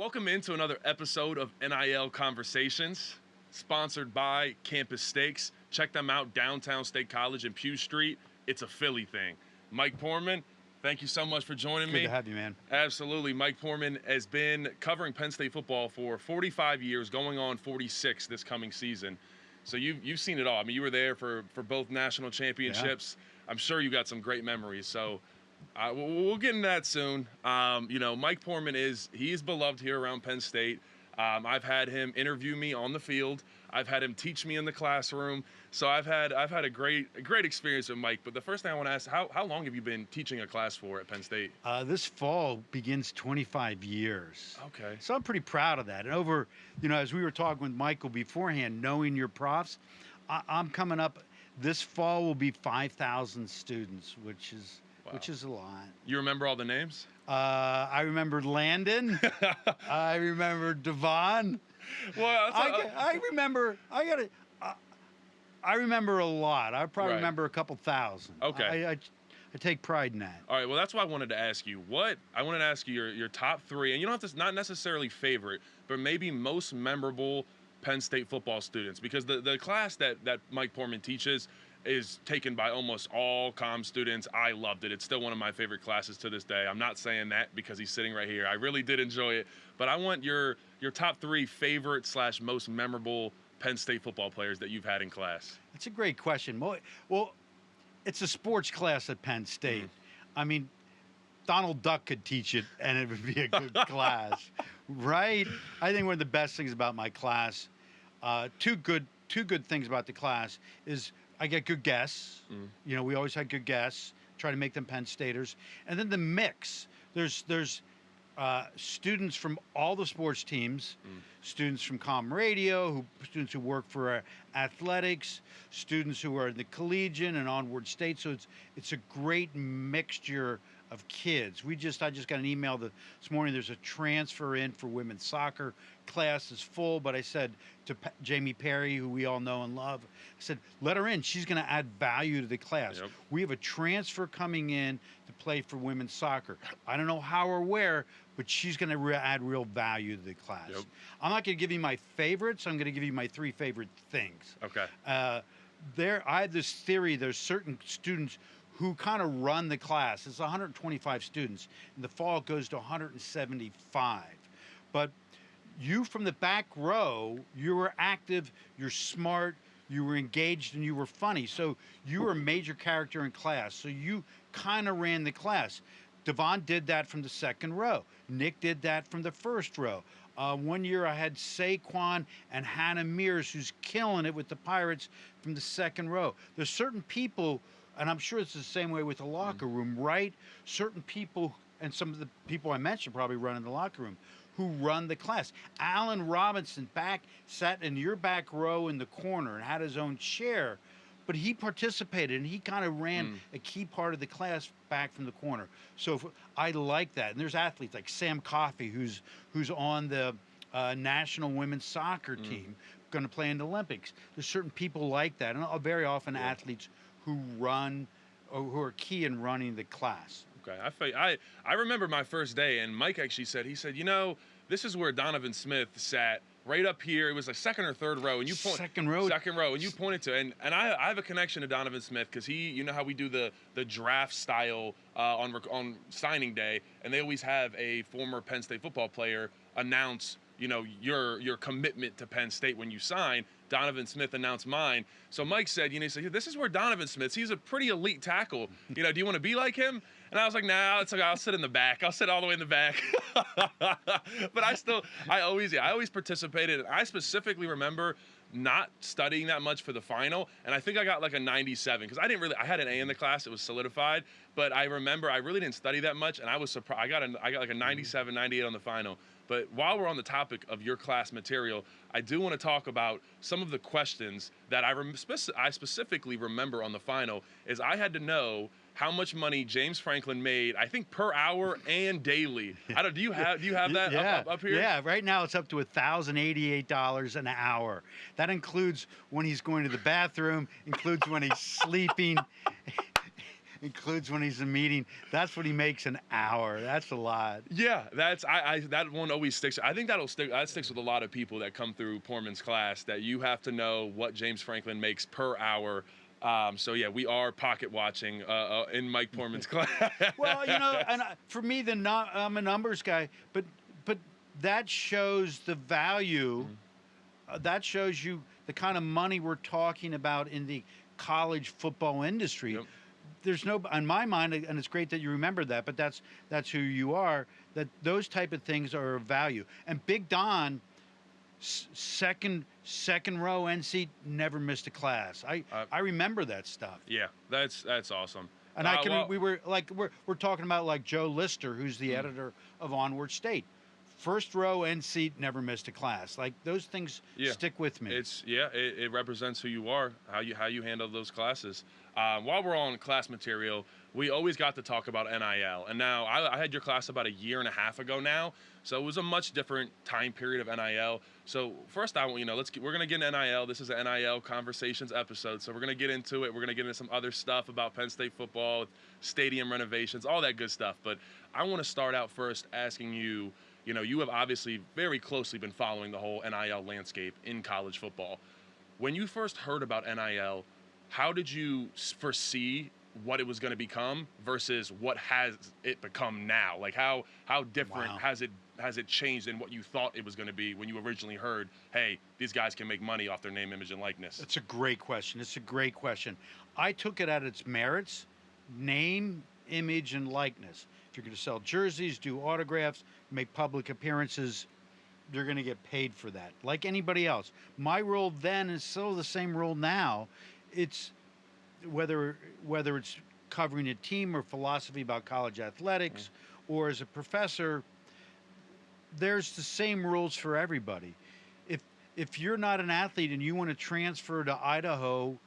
Welcome into another episode of NIL Conversations, sponsored by Campus Steaks. Check them out, downtown State College and Pew Street. It's a Philly thing. Mike Poorman, thank you so much for joining me. Good to have you, man. Absolutely. Mike Poorman has been covering Penn State football for 45 years, going on 46 this coming season. So you've seen it all. I mean, you were there for both national championships. Yeah. I'm sure you got some great memories. So we'll get into that soon. Mike Poorman is beloved here around Penn State. I've had him interview me on the field. I've had him teach me in the classroom. So I've had a great experience with Mike. But the first thing I want to ask, how long have you been teaching a class for at Penn State? This fall begins 25 years. Okay. So I'm pretty proud of that. And as we were talking with Michael beforehand, knowing your profs, I'm coming up. This fall will be 5,000 students, which is a lot. You remember all the names? I remember Landon. I remember Devon. Well, I remember. I remember a lot. I probably Right. remember a couple thousand. Okay. I take pride in that. All right. Well, that's why I wanted to ask you. I wanted to ask you your top three, and you don't have to, not necessarily favorite, but maybe most memorable Penn State football students, because the class that Mike Poorman teaches is taken by almost all comm students. I loved it. It's still one of my favorite classes to this day. I'm not saying that because he's sitting right here. I really did enjoy it. But I want your top three favorite / most memorable Penn State football players that you've had in class. That's a great question. Well, it's a sports class at Penn State. I mean, Donald Duck could teach it, and it would be a good class, right? I think one of the best things about my class, two good things about the class is I get good guests. We always had good guests. Try to make them Penn Staters, and then the mix. There's students from all the sports teams, students from comm radio, students who work for athletics, students who are in the collegiate and onward state. So it's a great mixture of kids. I just got an email this morning. There's a transfer in for women's soccer. Class is full, but I said to Jamie Perry, who we all know and love, I said, let her in. She's going to add value to the class. Yep. We have a transfer coming in to play for women's soccer. I don't know how or where, but she's going to add real value to the class. Yep. I'm not going to give you my favorites. I'm going to give you my three favorite things. Okay. I have this theory. There's certain students who kind of run the class. It's 125 students. In the fall, it goes to 175. But you from the back row, you were active, you're smart, you were engaged, and you were funny. So you were a major character in class. So you kind of ran the class. Devon did that from the second row. Nick did that from the first row. One year I had Saquon and Hannah Mears, who's killing it with the Pirates, from the second row. There's certain people, and I'm sure it's the same way with the locker room, right? Certain people, and some of the people I mentioned probably run in the locker room, who run the class. Allen Robinson sat in your back row in the corner and had his own chair, but he participated and he kind of ran a key part of the class back from the corner. So I like that. And there's athletes like Sam Coffey, who's on the national women's soccer team, going to play in the Olympics. There's certain people like that, and very often athletes who run or who are key in running the class. Okay, I remember my first day, and Mike actually said, this is where Donovan Smith sat, right up here. It was like second or third row, and you second row, and you pointed to, and I have a connection to Donovan Smith because you know how we do the draft style on signing day, and they always have a former Penn State football player announce your commitment to Penn State when you sign. Donovan Smith announced mine. So Mike said, he said, this is where Donovan Smith's. He's a pretty elite tackle. Do you want to be like him? And I was like, nah, it's okay. I'll sit in the back. I'll sit all the way in the back. But I always participated. I specifically remember not studying that much for the final, and I think I got like a 97 because I had an A in the class. It was solidified, but I remember I really didn't study that much, and I was surprised. I got like a 97, 98 on the final. But while we're on the topic of your class material, I do want to talk about some of the questions that I specifically remember on the final. Is I had to know how much money James Franklin made, I think per hour and daily. Do you have that up here? Yeah, right now it's up to $1,088 an hour. That includes when he's going to the bathroom, includes when he's sleeping. includes when he's in meeting. That's what he makes an hour. That's a lot. Yeah, that's that one always sticks. I think that sticks with a lot of people that come through Poorman's class, that you have to know what James Franklin makes per hour. So yeah, we are pocket watching in Mike Poorman's class. Well, and for me, I'm a numbers guy, but that shows the value. That shows you the kind of money we're talking about in the college football industry. Yep. There's no, in my mind, and it's great that you remember that, but that's who you are. That those type of things are of value. And Big Don, second row end seat, never missed a class. I remember that stuff. Yeah, that's awesome. And we're talking about like Joe Lister, who's the editor of Onward State. First row end seat, never missed a class. Like those things stick with me. It represents who you are, how you handle those classes. While we're on class material, we always got to talk about NIL. And now I had your class about a year and a half ago now, so it was a much different time period of NIL. So first, we're gonna get into NIL. This is an NIL conversations episode, so we're gonna get into it. We're gonna get into some other stuff about Penn State football, stadium renovations, all that good stuff. But I want to start out first asking you. You have obviously very closely been following the whole NIL landscape in college football. When you first heard about NIL, how did you foresee what it was going to become versus what has it become now? Like how different has it changed than what you thought it was going to be when you originally heard, hey, these guys can make money off their name, image, and likeness? It's a great question. I took it at its merits, name, image, and likeness. If you're going to sell jerseys, do autographs, make public appearances, you're going to get paid for that, like anybody else. My role then is still the same role now. It's whether it's covering a team or philosophy about college athletics, or as a professor, there's the same rules for everybody. If you're not an athlete and you want to transfer to Idaho,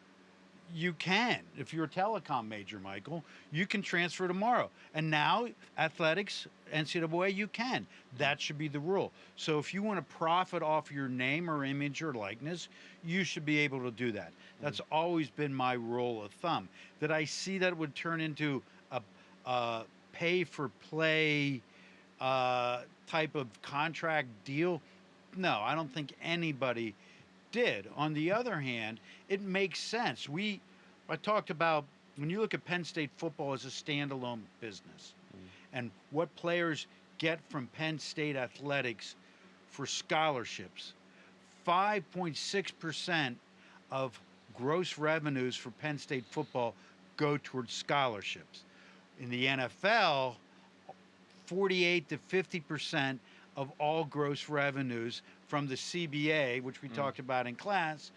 you can. If you're a telecom major, Michael, you can transfer tomorrow. And now, athletics, NCAA, you can. That should be the rule. So if you want to profit off your name or image or likeness, you should be able to do that. That's always been my rule of thumb. That I see that it would turn into a pay-for-play type of contract deal. No, I don't think anybody did. On the other hand, it makes sense. I talked about when you look at Penn State football as a standalone business and what players get from Penn State athletics for scholarships, 5.6% of gross revenues for Penn State football go towards scholarships. In the NFL, 48 to 50% of all gross revenues from the CBA, which we talked about in class,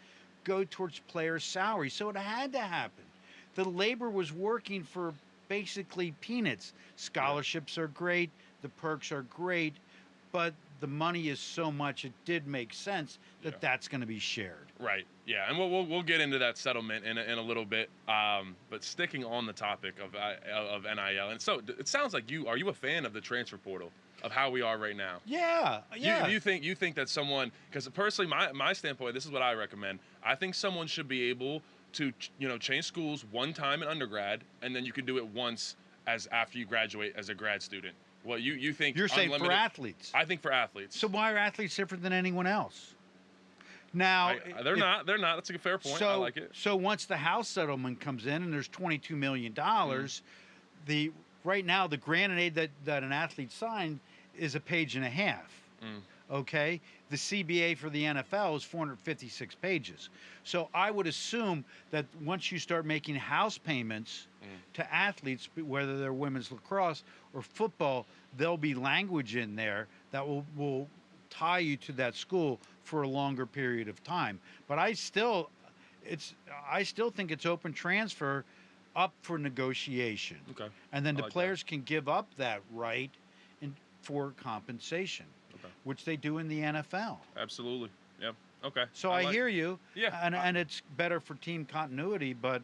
go towards players' salaries. So it had to happen. The labor was working for basically peanuts. Scholarships are great, the perks are great, but the money is so much, it did make sense that that's going to be shared. Right. Yeah, and we'll get into that settlement in a little bit. But sticking on the topic of NIL, and so it sounds like are you a fan of the transfer portal, of how we are right now? Yeah. You think that someone, because personally, my standpoint, this is what I recommend. I think someone should be able to change schools one time in undergrad, and then you can do it once after you graduate as a grad student. Well, you think you're saying for athletes? I think for athletes. So why are athletes different than anyone else? Now they're not. That's a fair point. I like it. So once the House settlement comes in and there's $22 million, right now the grant aid that an athlete signed is a page and a half. Okay, the CBA for the NFL is 456 pages. So I would assume that once you start making house payments to athletes, whether they're women's lacrosse or football, there'll be language in there that will tie you to that school for a longer period of time. But I still think it's open transfer up for negotiation. Okay. And then the players can give up that right for compensation, which they do in the NFL. Absolutely. Yeah. Okay. So I hear you. Yeah. And it's better for team continuity, but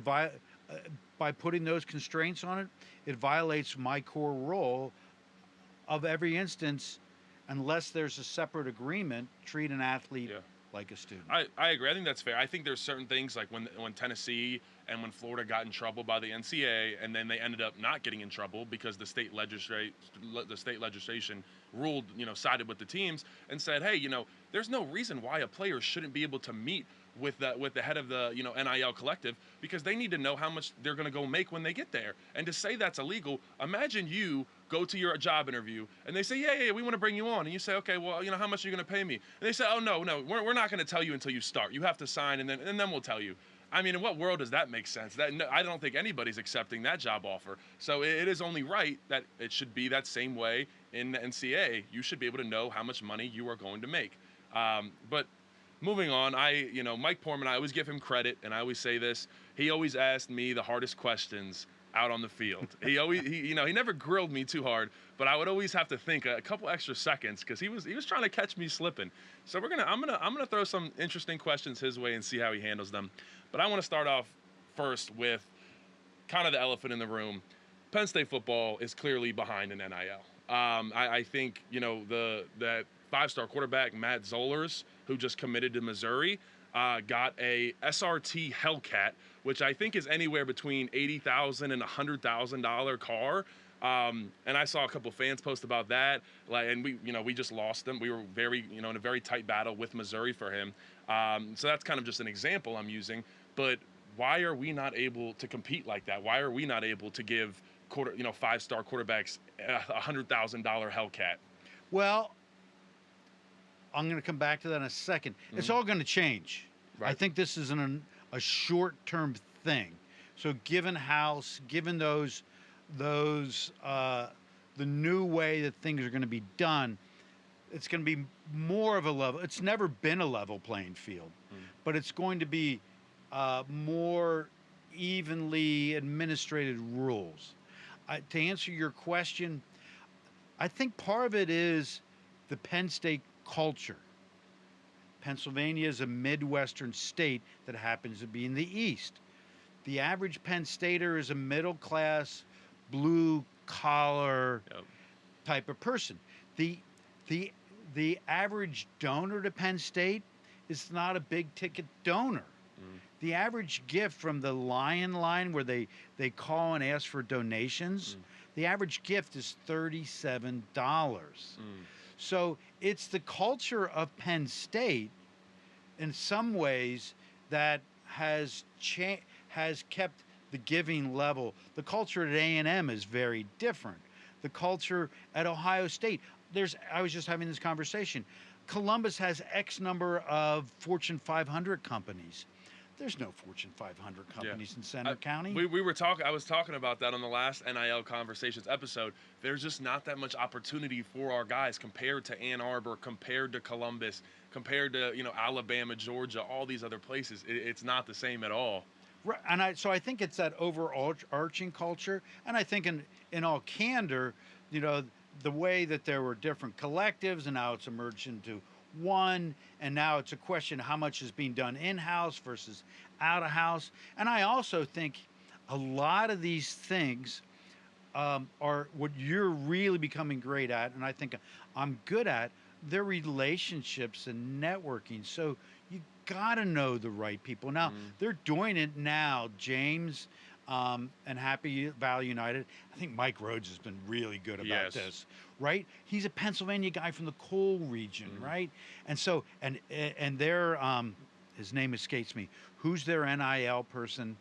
by putting those constraints on it, it violates my core role of every instance, unless there's a separate agreement, treat an athlete like a student. I agree. I think that's fair. I think there's certain things like when Tennessee and when Florida got in trouble by the NCAA, and then they ended up not getting in trouble because the state legislation ruled, sided with the teams and said, hey, there's no reason why a player shouldn't be able to meet with the head of the NIL collective, because they need to know how much they're going to go make when they get there. And to say that's illegal, imagine you go to your job interview and they say, yeah, we want to bring you on, and you say, okay, well, how much are you going to pay me? And they say, oh, no, we're not going to tell you until you start. You have to sign, and then we'll tell you. I mean, in what world does that make sense? I don't think anybody's accepting that job offer. So it is only right that it should be that same way in the NCAA. You should be able to know how much money you are going to make. But moving on, Mike Poorman, I always give him credit, and I always say this. He always asked me the hardest questions out on the field. He never grilled me too hard, but I would always have to think a couple extra seconds because he was trying to catch me slipping. So I'm gonna throw some interesting questions his way and see how he handles them. But I want to start off first with kind of the elephant in the room. Penn State football is clearly behind in NIL. I think that five-star quarterback Matt Zollers, who just committed to Missouri, got a SRT Hellcat, which I think is anywhere between $80,000 and $100,000 car. And I saw a couple fans post about that, and we just lost them. We were in a very tight battle with Missouri for him. So that's kind of just an example I'm using. But why are we not able to compete like that? Why are we not able to give five-star quarterbacks a $100,000 Hellcat? Well, I'm going to come back to that in a second. Mm-hmm. It's all going to change. Right. I think this is a short-term thing. So given those the new way that things are going to be done, it's going to be more of a level. It's never been a level playing field, but it's going to be more evenly administrated rules. To answer your question, I think part of it is the Penn State culture. Pennsylvania is a Midwestern state that happens to be in the East. The average Penn Stater is a middle-class, blue-collar type of person. The average donor to Penn State is not a big-ticket donor. The average gift from the Lion Line, where they call and ask for donations, the average gift is $37. So it's the culture of Penn State, in some ways, that has kept the giving level. The culture at A&M is very different. The culture at Ohio State, I was just having this conversation. Columbus has X number of Fortune 500 companies. There's no Fortune 500 companies in Center County. I was talking about that on the last NIL Conversations episode. There's just not that much opportunity for our guys compared to Ann Arbor, compared to Columbus, compared to Alabama, Georgia, all these other places. It's not the same at all. Right, and so I think it's that overarching culture, and I think in all candor, the way that there were different collectives, and now it's emerged into one, and now it's a question how much is being done in-house versus out-of-house. And I also think a lot of these things are what you're really becoming great at, and I think I'm good at, they're relationships and networking. So you got to know the right people. Now, they're doing it now, James and Happy Valley United. I think Mike Rhodes has been really good about this. Right? He's a Pennsylvania guy from the coal region, right? And so, and their, his name escapes me. Who's their NIL person?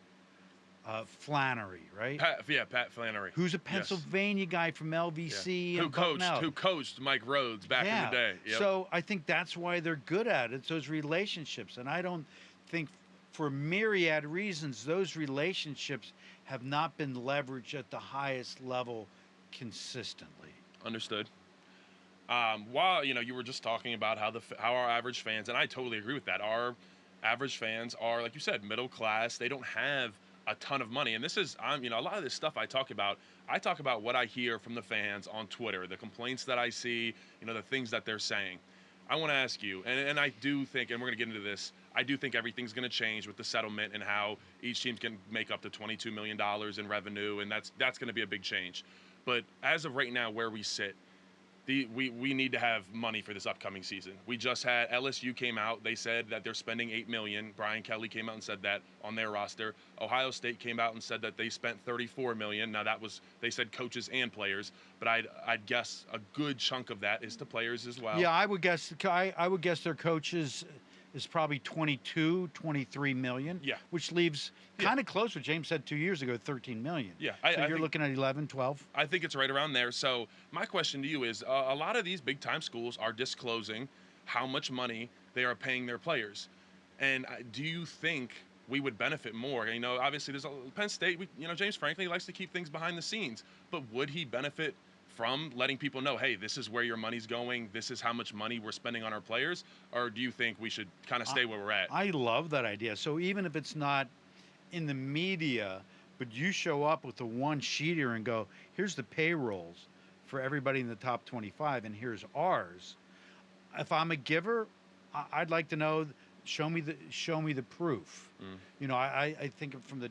Flannery, right? Pat Flannery. Who's a Pennsylvania guy from LVC and who coached Mike Rhodes back in the day. Yep. So I think that's why they're good at it, those relationships. And I don't think, for myriad reasons, those relationships have not been leveraged at the highest level consistently. Understood. While you were just talking about how our average fans, and I totally agree with that. Our average fans are, like you said, middle class. They don't have a ton of money, and this is a lot of this stuff I talk about what I hear from the fans on Twitter, the complaints that I see, the things that they're saying. I want to ask you, and I do think, and we're going to get into this, I do think everything's going to change with the settlement and how each team can make up to $22 million in revenue, and that's going to be a big change. But as of right now, where we sit, we need to have money for this upcoming season. We just had LSU came out. They said that they're spending $8 million. Brian Kelly came out and said that on their roster. Ohio State came out and said that they spent $34 million. Now that was, they said coaches and players, but I'd guess a good chunk of that is to players as well. Yeah, I would guess their coaches is probably 22, 23 million. Yeah. Which leaves kind of close what James said 2 years ago, 13 million. Yeah, So I you're think, looking at 11, 12. I think it's right around there. So my question to you is, a lot of these big time schools are disclosing how much money they are paying their players, and do you think we would benefit more? You know, obviously there's Penn State. James Franklin likes to keep things behind the scenes, but would he benefit from letting people know, hey, this is where your money's going, this is how much money we're spending on our players? Or do you think we should kind of stay where we're at? I love that idea. So even if it's not in the media, but you show up with the one sheeter and go, here's the payrolls for everybody in the top 25, and here's ours. If I'm a giver, I'd like to know. Show me the proof. You know, I think from the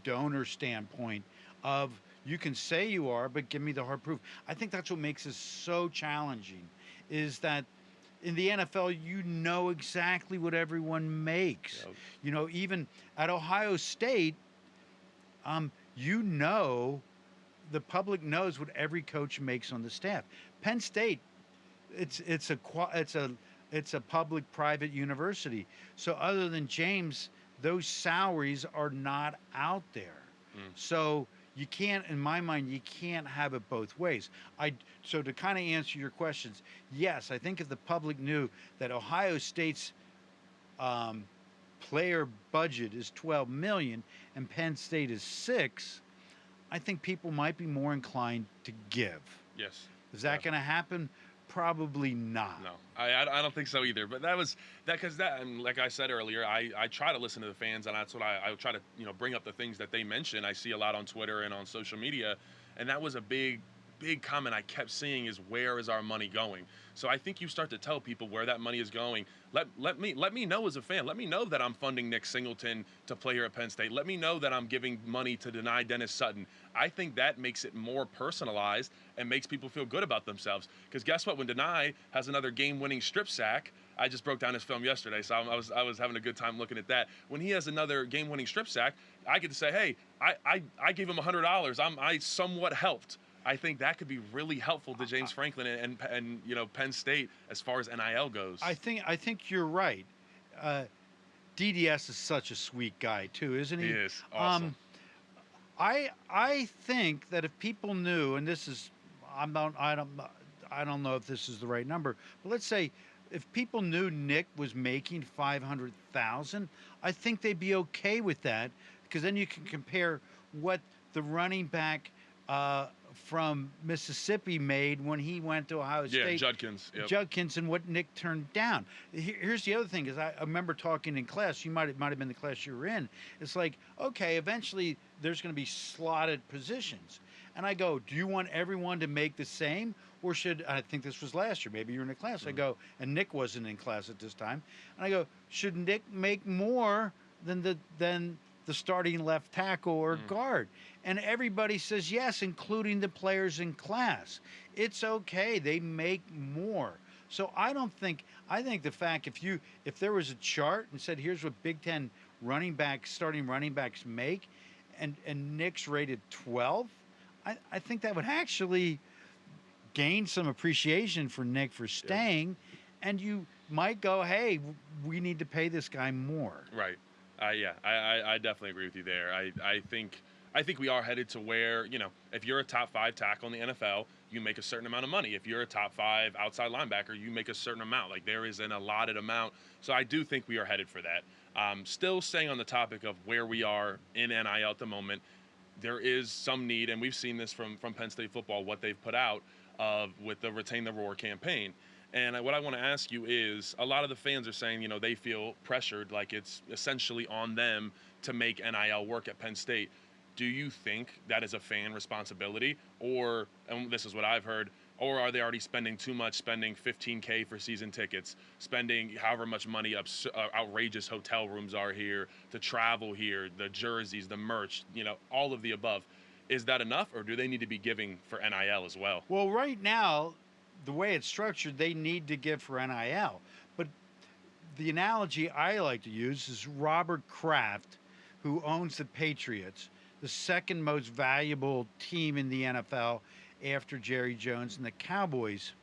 donor standpoint of, you can say you are, but give me the hard proof. I think that's what makes this so challenging, is that in the NFL, you know exactly what everyone makes. Yep. You know, even at Ohio State, you know, the public knows what every coach makes on the staff. Penn State, it's a public-private university. So other than James, those salaries are not out there. So you can't, in my mind, you can't have it both ways. So to kind of answer your questions, yes, I think if the public knew that Ohio State's player budget is 12 million and Penn State is 6, I think people might be more inclined to give. Yes. Is that going to happen? Probably not. No, I don't think so either. But because and like I said earlier, I try to listen to the fans, and that's what I try to bring up the things that they mention. I see a lot on Twitter and on social media, and that was a big comment I kept seeing, is where is our money going? So I think you start to tell people where that money is going. Let me know as a fan. Let me know that I'm funding Nick Singleton to play here at Penn State. Let me know that I'm giving money to deny Dennis Sutton. I think that makes it more personalized and makes people feel good about themselves. Because guess what? When Deny has another game-winning strip sack, I just broke down his film yesterday, so I was having a good time looking at that. When he has another game-winning strip sack, I get to say, hey, I gave him $100. I somewhat helped. I think that could be really helpful to James Franklin and Penn State as far as NIL goes. I think you're right. DDS is such a sweet guy too, isn't he? He is awesome. I think that if people knew, and this is, I don't know if this is the right number, but let's say if people knew Nick was making $500,000, I think they'd be okay with that, because then you can compare what the running back from Mississippi made when he went to Ohio State. Yeah, Judkins. Yep. Judkins, and what Nick turned down. Here's the other thing, is I remember talking in class. You might have been the class you were in. It's like, okay, eventually there's going to be slotted positions, and I go, do you want everyone to make the same, or should, I think this was last year, maybe you were in a class. I go, and Nick wasn't in class at this time, and I go, should Nick make more than the starting left tackle or guard? And everybody says yes, including the players in class. It's okay, they make more. So I think the fact, if there was a chart and said, here's what Big Ten starting running backs make, and Nick's rated 12, I think that would actually gain some appreciation for Nick for staying, and you might go, hey, we need to pay this guy more. Right. Yeah, I definitely agree with you there. I think we are headed to where, if you're a top 5 tackle in the NFL, you make a certain amount of money. If you're a top 5 outside linebacker, you make a certain amount. Like, there is an allotted amount. So I do think we are headed for that. Still staying on the topic of where we are in NIL at the moment, there is some need, and we've seen this from Penn State football, what they've put out with the Retain the Roar campaign. And what I want to ask you is, a lot of the fans are saying, they feel pressured, like it's essentially on them to make NIL work at Penn State. Do you think that is a fan responsibility, or, and this is what I've heard, or are they already spending too much, spending $15K for season tickets, spending however much money outrageous hotel rooms are here, to travel here, the jerseys, the merch, all of the above? Is that enough, or do they need to be giving for NIL as well? Well, right now, the way it's structured, they need to give for NIL. But the analogy I like to use is Robert Kraft, who owns the Patriots, the second most valuable team in the NFL after Jerry Jones and the Cowboys.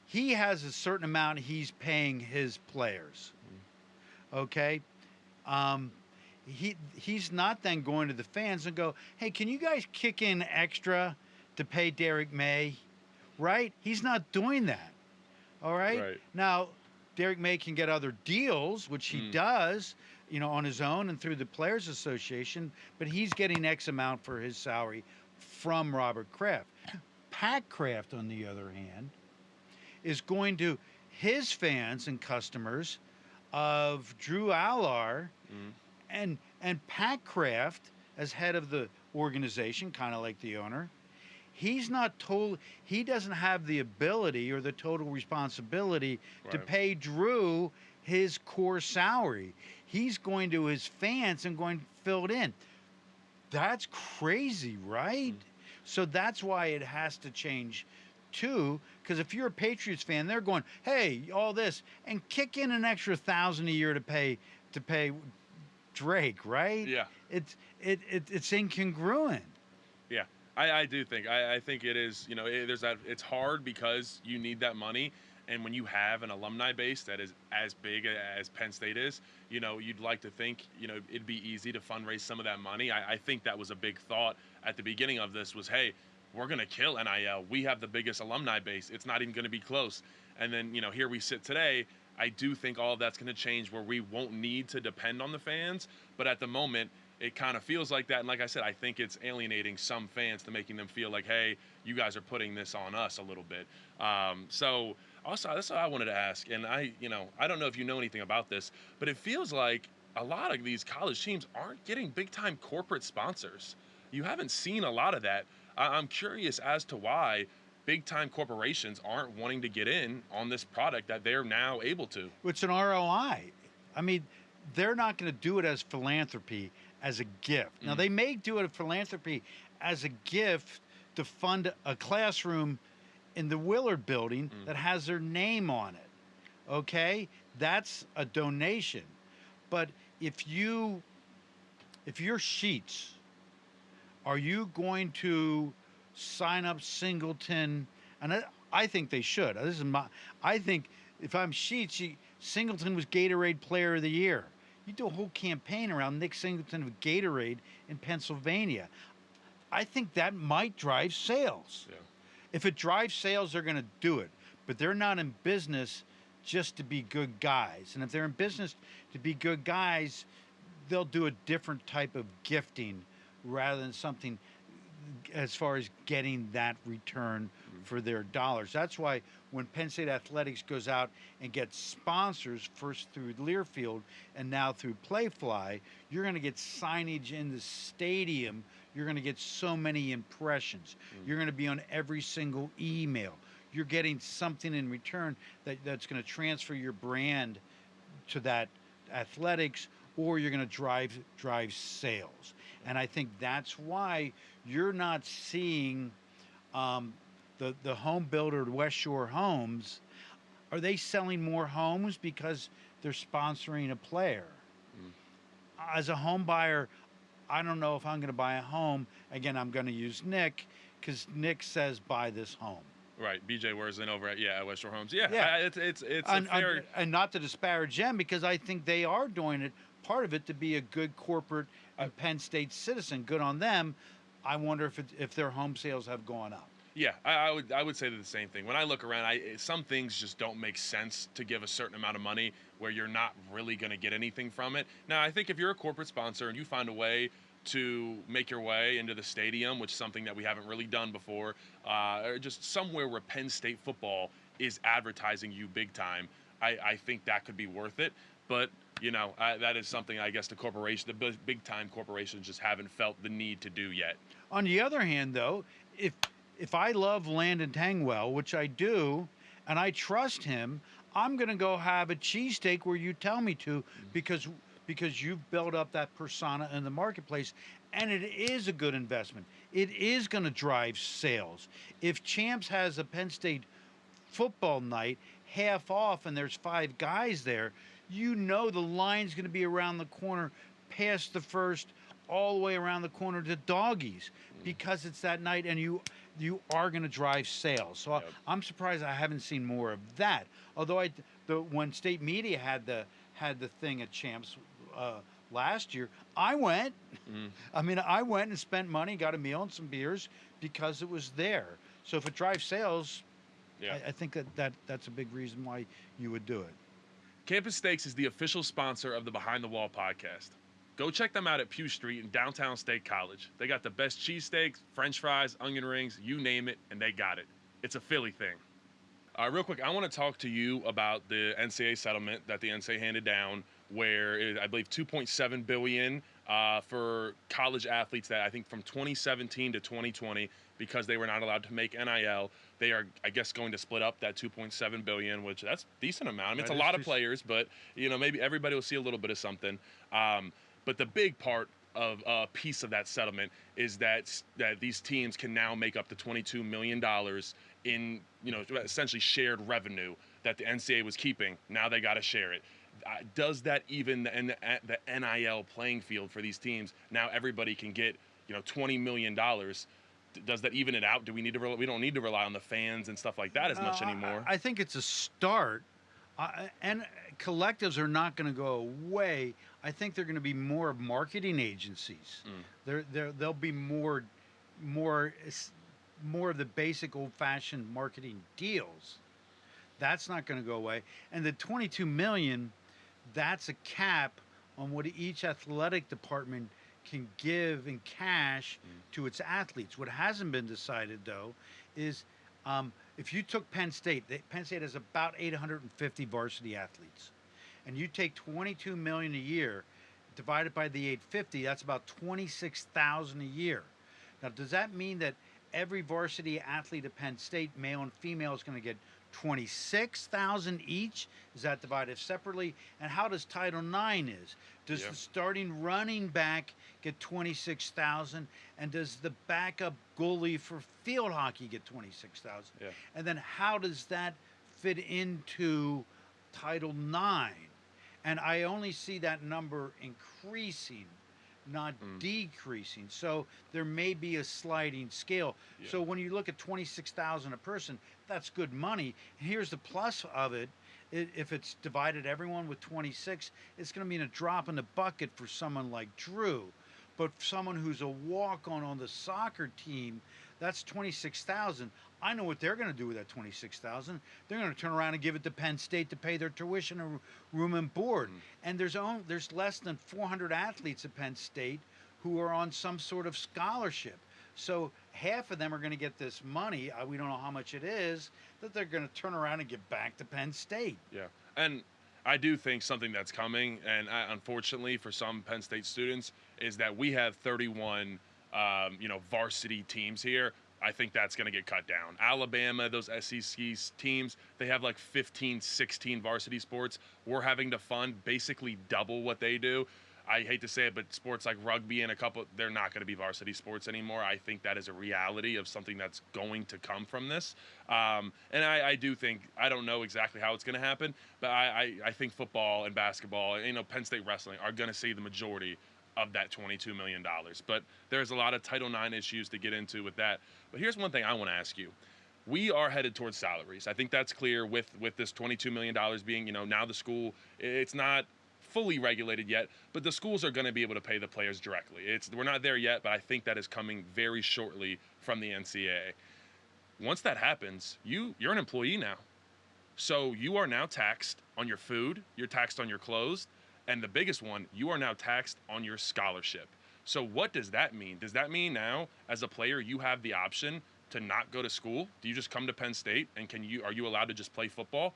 He has a certain amount he's paying his players. Okay? Um, he's not then going to the fans and go, hey, can you guys kick in extra to pay Derek May? Right? He's not doing that. All right? Right. Now, Derek May can get other deals, which he does, on his own and through the Players Association, but he's getting X amount for his salary from Robert Kraft. Pat Kraft, on the other hand, is going to his fans and customers of Drew Allar and Pat Kraft as head of the organization, kind of like the owner. He doesn't have the ability or the total responsibility to pay Drew his core salary. He's going to his fans and going to fill it in. That's crazy, right? So that's why it has to change too, because if you're a Patriots fan, they're going, hey, all this, and kick in an extra $1,000 a year to pay Drake, right? Yeah. It's incongruent. Yeah, I do think. I think it is, there's that. It's hard because you need that money. And when you have an alumni base that is as big as Penn State is, you'd like to think, it'd be easy to fundraise some of that money. I think that was a big thought at the beginning of this was, hey, we're going to kill NIL. We have the biggest alumni base. It's not even going to be close. And then, here we sit today. I do think all of that's going to change where we won't need to depend on the fans. But at the moment, it kind of feels like that. And like I said, I think it's alienating some fans to making them feel like, hey, you guys are putting this on us a little bit. So also, that's what I wanted to ask. And I don't know if you know anything about this, but it feels like a lot of these college teams aren't getting big-time corporate sponsors. You haven't seen a lot of that. I'm curious as to why big-time corporations aren't wanting to get in on this product that they're now able to. It's an ROI. I mean, they're not going to do it as philanthropy, as a gift. Now, they may do it as philanthropy as a gift to fund a classroom in the Willard building that has their name on it. Okay? That's a donation. But if your Sheets, are you going to sign up Singleton? And I think they should. I think if I'm Sheets, Singleton was Gatorade Player of the Year. You do a whole campaign around Nick Singleton of Gatorade in Pennsylvania. I think that might drive sales. Yeah. If it drives sales, they're going to do it. But they're not in business just to be good guys. And if they're in business to be good guys, they'll do a different type of gifting rather than something as far as getting that return for their dollars. That's why when Penn State Athletics goes out and gets sponsors, first through Learfield and now through Playfly, you're going to get signage in the stadium. You're going to get so many impressions. You're going to be on every single email. You're getting something in return that's going to transfer your brand to that athletics, or you're going to drive sales. And I think that's why you're not seeing the home builder, West Shore Homes. Are they selling more homes because they're sponsoring a player? As a home buyer, I don't know if I'm going to buy a home. Again, I'm going to use Nick because Nick says buy this home. Right, BJ Worslin over at West Shore Homes. Yeah. It's fair. And not to disparage them, because I think they are doing it, part of it, to be a good corporate Penn State citizen. Good on them. I wonder if their home sales have gone up. Yeah, I would say the same thing. When I look around, some things just don't make sense to give a certain amount of money where you're not really going to get anything from it. Now, I think if you're a corporate sponsor and you find a way to make your way into the stadium, which is something that we haven't really done before, or just somewhere where Penn State football is advertising you big time, I think that could be worth it. But, that is something I guess the big time corporations just haven't felt the need to do yet. On the other hand, though, if I love Landon Tangwell, which I do, and I trust him, I'm going to go have a cheesesteak where you tell me to, because because you've built up that persona in the marketplace, and it is a good investment. It is going to drive sales. If Champs has a Penn State football night half off and there's 5 guys there, you know the line's going to be around the corner past the first all the way around the corner to doggies because it's that night, and you are going to drive sales. So Yep. I'm surprised I haven't seen more of that. Although when state media had the thing at Champs last year, I went. Mm. I mean, I went and spent money, got a meal and some beers because it was there. So if it drives sales, Yeah. I think that's a big reason why you would do it. Campus Steaks is the official sponsor of the Behind the Wall podcast. Go check them out at Pew Street in downtown State College. They got the best cheesesteaks, french fries, onion rings, you name it, and they got it. It's a Philly thing. Real quick, I want to talk to you about the NCAA settlement that the NCAA handed down, where I believe $2.7 billion for college athletes that I think from 2017 to 2020, because they were not allowed to make NIL, they are, I guess, going to split up that $2.7 billion, which that's a decent amount. I mean, it's a lot of players, but maybe everybody will see a little bit of something. But the big part of a piece of that settlement is that these teams can now make up to $22 million in essentially shared revenue that the NCAA was keeping. Now they got to share it. Does that even the NIL playing field for these teams? Now everybody can get $20 million. Does that even it out? Do we need to? We don't need to rely on the fans and stuff like that as much anymore. I think it's a start, and collectives are not going to go away. I think they're going to be more marketing agencies. There'll be more of the basic old-fashioned marketing deals. That's not going to go away. And the 22 million, that's a cap on what each athletic department can give in cash to its athletes. What hasn't been decided, though, is if you took Penn State has about 850 varsity athletes, and you take 22 million a year, divided by the 850, that's about 26,000 a year. Now, does that mean that every varsity athlete at Penn State, male and female, is going to get 26,000 each? Is that divided separately? And how does Title IX is? Does the starting running back get 26,000? And does the backup goalie for field hockey get 26,000? Yeah. And then how does that fit into Title IX? And I only see that number increasing, not decreasing. So there may be a sliding scale. Yeah. So when you look at 26,000 a person, that's good money. Here's the plus of it. If it's divided everyone with 26, it's going to mean a drop in the bucket for someone like Drew. But for someone who's a walk-on on the soccer team, that's 26,000. I know what they're going to do with that 26,000. They're going to turn around and give it to Penn State to pay their tuition and room and board. And there's less than 400 athletes at Penn State who are on some sort of scholarship. So half of them are going to get this money. We don't know how much it is, that they're going to turn around and give back to Penn State. Yeah, and I do think something that's coming, and unfortunately for some Penn State students, is that we have 31, varsity teams here. I think that's going to get cut down. Alabama, those SEC teams, they have like 15, 16 varsity sports. We're having to fund basically double what they do. I hate to say it, but sports like rugby and they're not going to be varsity sports anymore. I think that is a reality of something that's going to come from this. And I do think, I don't know exactly how it's going to happen, but I think football and basketball, Penn State wrestling are going to see the majority of that $22 million. But there's a lot of Title IX issues to get into with that. But here's one thing I want to ask you. We are headed towards salaries. I think that's clear with this $22 million being, now the school, it's not fully regulated yet, but the schools are going to be able to pay the players directly. We're not there yet, but I think that is coming very shortly from the NCAA. Once that happens, you're an employee now. So you are now taxed on your food, you're taxed on your clothes, and the biggest one, you are now taxed on your scholarship. So what does that mean? Does that mean now, as a player, you have the option to not go to school? Do you just come to Penn State, and are you allowed to just play football?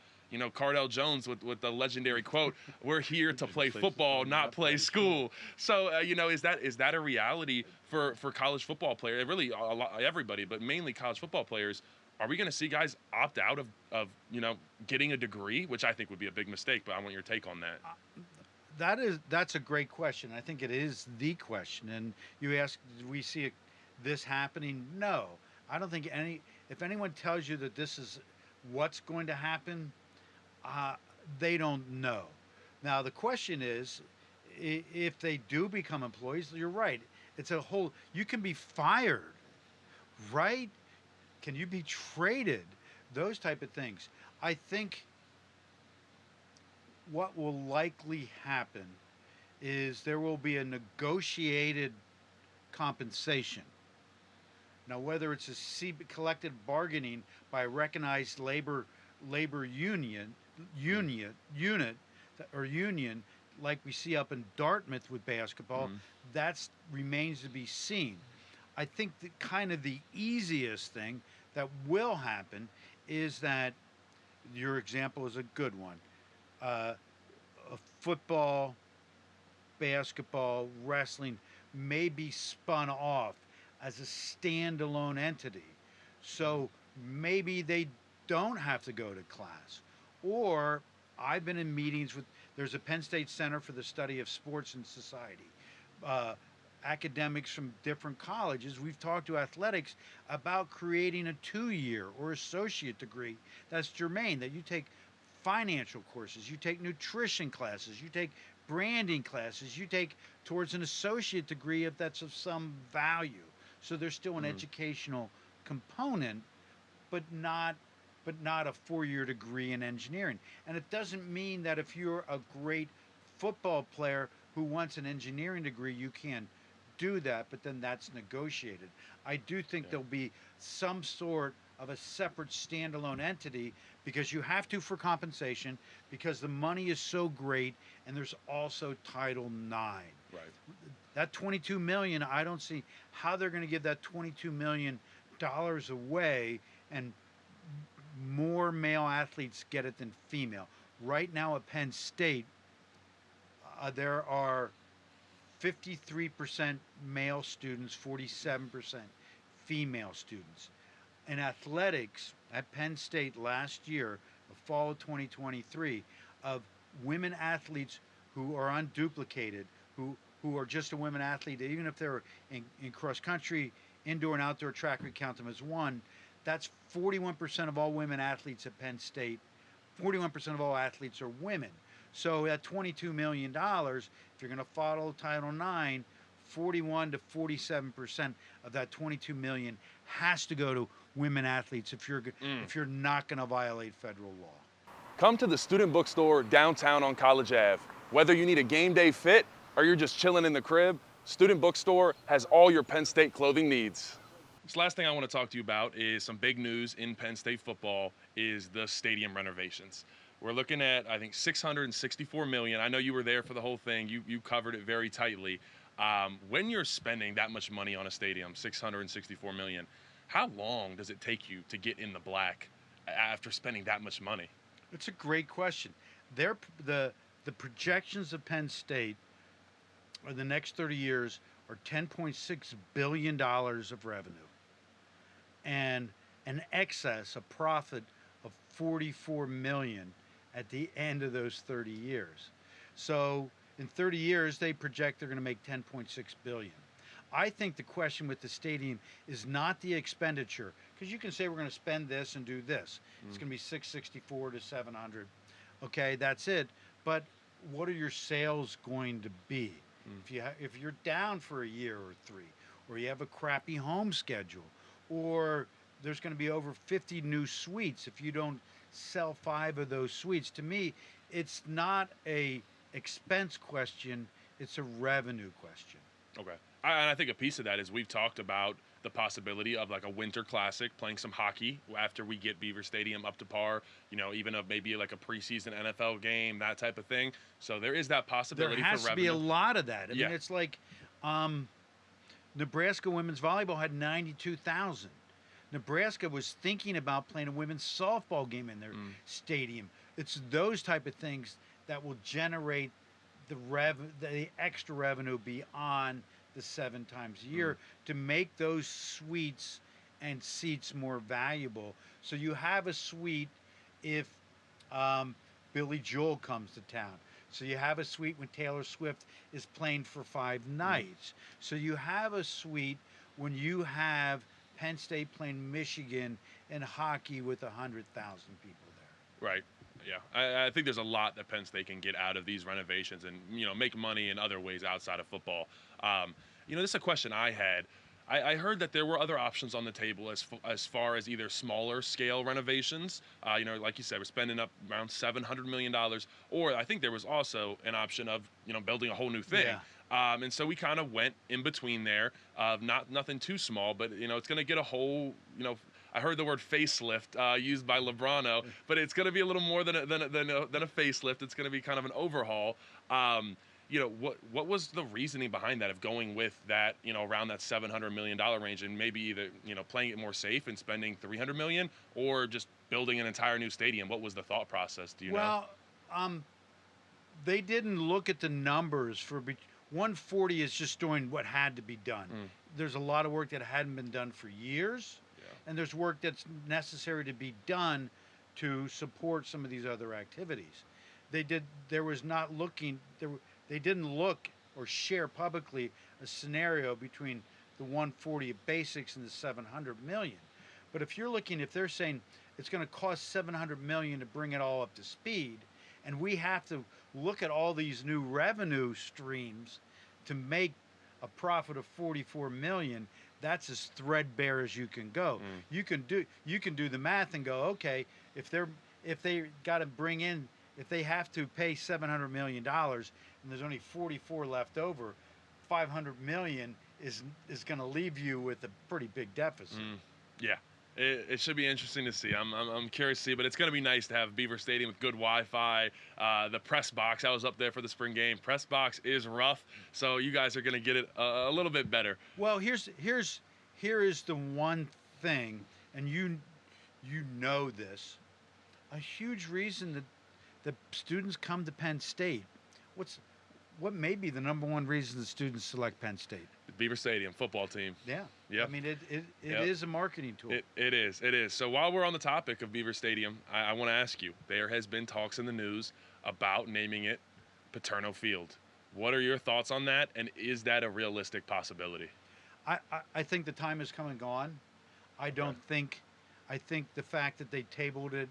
Cardell Jones with the legendary quote, "We're here to play football, not play school." So, is that a reality for college football players? Really, everybody, but mainly college football players. Are we going to see guys opt out of getting a degree, which I think would be a big mistake, but I want your take on that. That's a great question. I think it is the question. And you ask, do we see this happening? No, I don't think any. If anyone tells you that this is what's going to happen, uh, they don't know. Now the question is, if they do become employees, you're right. It's a whole. You can be fired, right? Can you be traded? Those type of things. I think what will likely happen is there will be a negotiated compensation. Now, whether it's a collective bargaining by a recognized labor unit or union, like we see up in Dartmouth with basketball, Mhm. that's remains to be seen. I think that kind of the easiest thing that will happen is that your example is a good one. Uh, Football, basketball, wrestling may be spun off as a standalone entity. So maybe they don't have to go to class. Or I've been in meetings with, there's a Penn State Center for the Study of Sports and Society. Uh, Academics from different colleges, we've talked to athletics about creating a 2 year or associate degree that's germane, that you take financial courses, you take nutrition classes, you take branding classes, you take towards an associate degree if that's of some value. So there's still an Mhm. educational component, but not a 4 year degree in engineering. And it doesn't mean that if you're a great football player who wants an engineering degree, you can do that, but then that's negotiated. I do think Yeah. there'll be some sort of a separate standalone entity because you have to for compensation, because the money is so great, and there's also Title IX. Right. That 22 million, I don't see how they're going to give that 22 million dollars away and more male athletes get it than female. Right now at Penn State, there are 53% male students, 47% female students. In athletics at Penn State last year, the fall of 2023, of women athletes who are unduplicated, who are just a women athlete, even if they're in cross country, indoor and outdoor track, we count them as one. That's 41% of all women athletes at Penn State. 41% of all athletes are women. So at $22 million, if you're going to follow Title IX, 41 to 47% of that 22 million has to go to women athletes Mm. if you're not going to violate federal law. Come to the Student Bookstore downtown on College Ave. Whether you need a game day fit or you're just chilling in the crib, Student Bookstore has all your Penn State clothing needs. This last thing I want to talk to you about is some big news in Penn State football is the stadium renovations. We're looking at, I think, 664 million. I know you were there for the whole thing. You covered it very tightly. When you're spending that much money on a stadium, 664 million, how long does it take you to get in the black after spending that much money? It's a great question. They're, the projections of Penn State in the next 30 years are $10.6 billion of revenue and an excess, a profit of 44 million at the end of those 30 years. So in 30 years, they project they're going to make 10.6 billion. I think the question with the stadium is not the expenditure, because you can say we're going to spend this and do this. It's going to be 664 to 700. Okay, that's it. But what are your sales going to be? Mm. If you're down for a year or three, or you have a crappy home schedule, or there's going to be over 50 new suites if you don't sell 5 of those suites. To me, it's not a expense question, it's a revenue question. Okay. And I think a piece of that is we've talked about the possibility of like a winter classic, playing some hockey after we get Beaver Stadium up to par, even of maybe like a preseason NFL game, that type of thing. So there is that There possibility for has to be a revenue. lot of that. I Yeah. mean, it's like um, Nebraska women's volleyball had 92,000. Nebraska was thinking about playing a women's softball game in their Mm. stadium. It's those type of things that will generate the extra revenue beyond the 7 times a year Mm. to make those suites and seats more valuable. So you have a suite if Billy Joel comes to town. So you have a suite when Taylor Swift is playing for 5 nights. So you have a suite when you have Penn State playing Michigan in hockey with 100,000 people there. Right. Yeah. I think there's a lot that Penn State can get out of these renovations and, make money in other ways outside of football. This is a question I had. I heard that there were other options on the table as far as either smaller scale renovations. Like you said, we're spending up around $700 million, or I think there was also an option of, building a whole new thing. Yeah. And so we kind of went in between there of nothing too small, but, it's going to get a whole, I heard the word facelift used by Lebrano, but it's going to be a little more than a facelift. It's going to be kind of an overhaul. What was the reasoning behind that of going with that, around that $700 million range, and maybe either, playing it more safe and spending $300 million, or just building an entire new stadium? What was the thought process? Do you know? Well, they didn't look at the numbers for 140 is just doing what had to be done. There's a lot of work that hadn't been done for years. And there's work that's necessary to be done to support some of these other activities. They didn't look or share publicly a scenario between the 140 of basics and the 700 million. But if they're saying it's going to cost 700 million to bring it all up to speed, and we have to look at all these new revenue streams to make a profit of 44 million, that's as threadbare as you can go. You can do the math and go, okay, if they have to pay $700 million and there's only 44 left over, 500 million is going to leave you with a pretty big deficit. Yeah. It should be interesting to see. I'm curious to see, but it's going to be nice to have Beaver Stadium with good Wi-Fi. The press box, I was up there for the spring game. Press box is rough, so you guys are going to get it a little bit better. Well, here is the one thing, and you know this. A huge reason that the students come to Penn State. What may be the number one reason the students select Penn State? The Beaver Stadium football team. Yeah. Yep. I mean, it is a marketing tool. It is. So while we're on the topic of Beaver Stadium, I want to ask you, there has been talks in the news about naming it Paterno Field. What are your thoughts on that, and is that a realistic possibility? I think the time has come and gone. I think the fact that they tabled it,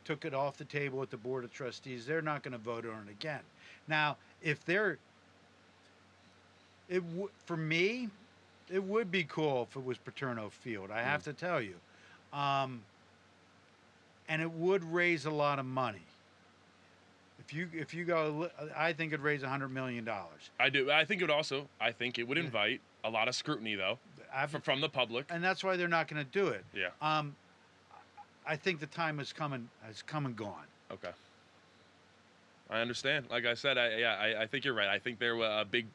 took it off the table at the Board of Trustees, they're not going to vote on it again. Now, for me, it would be cool if it was Paterno Field. I have to tell you, and it would raise a lot of money. If you go, I think it'd raise $100 million. I do. I think it would invite a lot of scrutiny, though, from the public, and that's why they're not going to do it. Yeah. I think the time has come and gone. Okay. I understand. Like I said, I think you're right. I think there were a big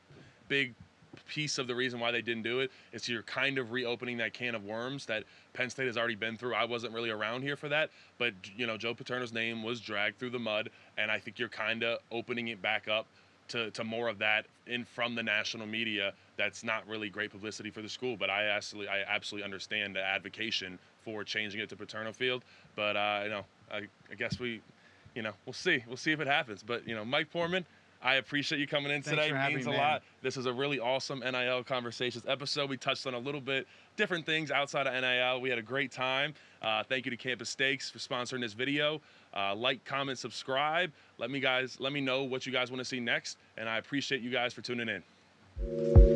piece of the reason why they didn't do it is you're kind of reopening that can of worms that Penn State has already been through. I wasn't really around here for that, but Joe Paterno's name was dragged through the mud, and I think you're kind of opening it back up to more of that from the national media. That's not really great publicity for the school, but I absolutely understand the advocation for changing it to Paterno Field. But I guess we'll see if it happens. But Mike Poorman, I appreciate you coming in today. It means a lot. This is a really awesome NIL Conversations episode. We touched on a little bit different things outside of NIL. We had a great time. Thank you to Campus Steaks for sponsoring this video. Like, comment, subscribe. Let me know what you guys want to see next, and I appreciate you guys for tuning in.